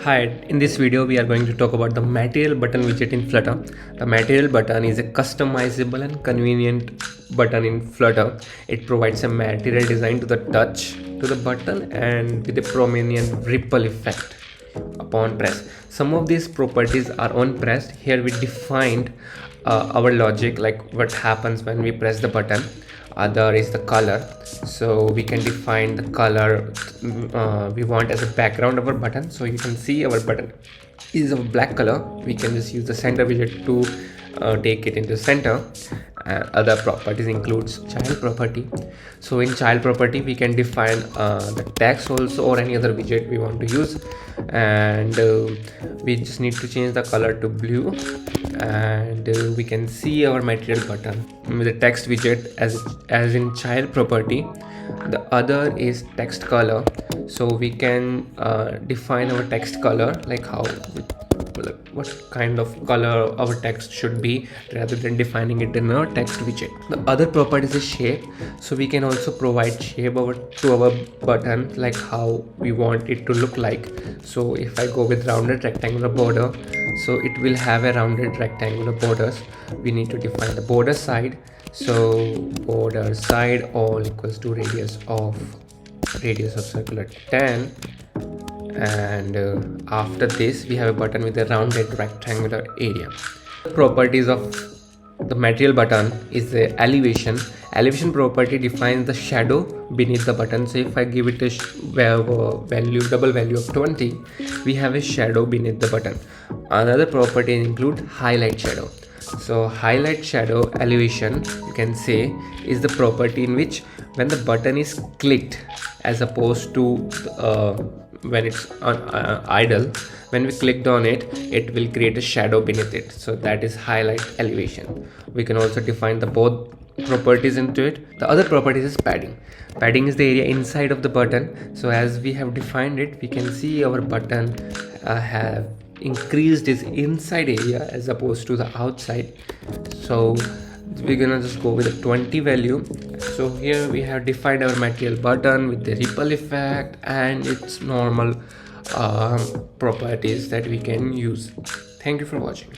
Hi, in this video we are going to talk about the Material Button widget in Flutter. The Material Button is a customizable and convenient button in Flutter. It provides a material design to the touch to the button and with a prominent ripple effect upon press. Some of these properties are on pressed. Here we defined our logic, like what happens when we press the button. Other is the color, so we can define the color we want as a background of our button. So you can see our button is of black color. We can just use the center widget to take it into center. Other properties includes child property. So in child property we can define the text also or any other widget we want to use, and we just need to change the color to blue, and we can see our material button with the text widget as in child property. The other is text color, so we can define our text color, like what kind of color our text should be rather than defining it in a text widget. The other property is shape, so we can also provide shape to our button, like how we want it to look like. So if I go with rounded rectangular border, so it will have a rounded rectangular borders. We need to define the border side, so border side all equals to radius of circular 10, and after this we have a button with a rounded rectangular area. Properties of the material button is the elevation. Elevation property defines the shadow beneath the button. So if I give it a double value of 20, we have a shadow beneath the button. Another property include highlight shadow. So highlight shadow elevation, you can say, is the property in which when the button is clicked, as opposed to when it's idle, when we clicked on it, it will create a shadow beneath it. So that is highlight elevation. We can also define the both properties into it. The other properties is padding. Padding is the area inside of the button. So as we have defined it, we can see our button have increased its inside area as opposed to the outside. So we're gonna just go with a 20 value. So here we have defined our material button with the ripple effect and its normal properties that we can use. Thank you for watching.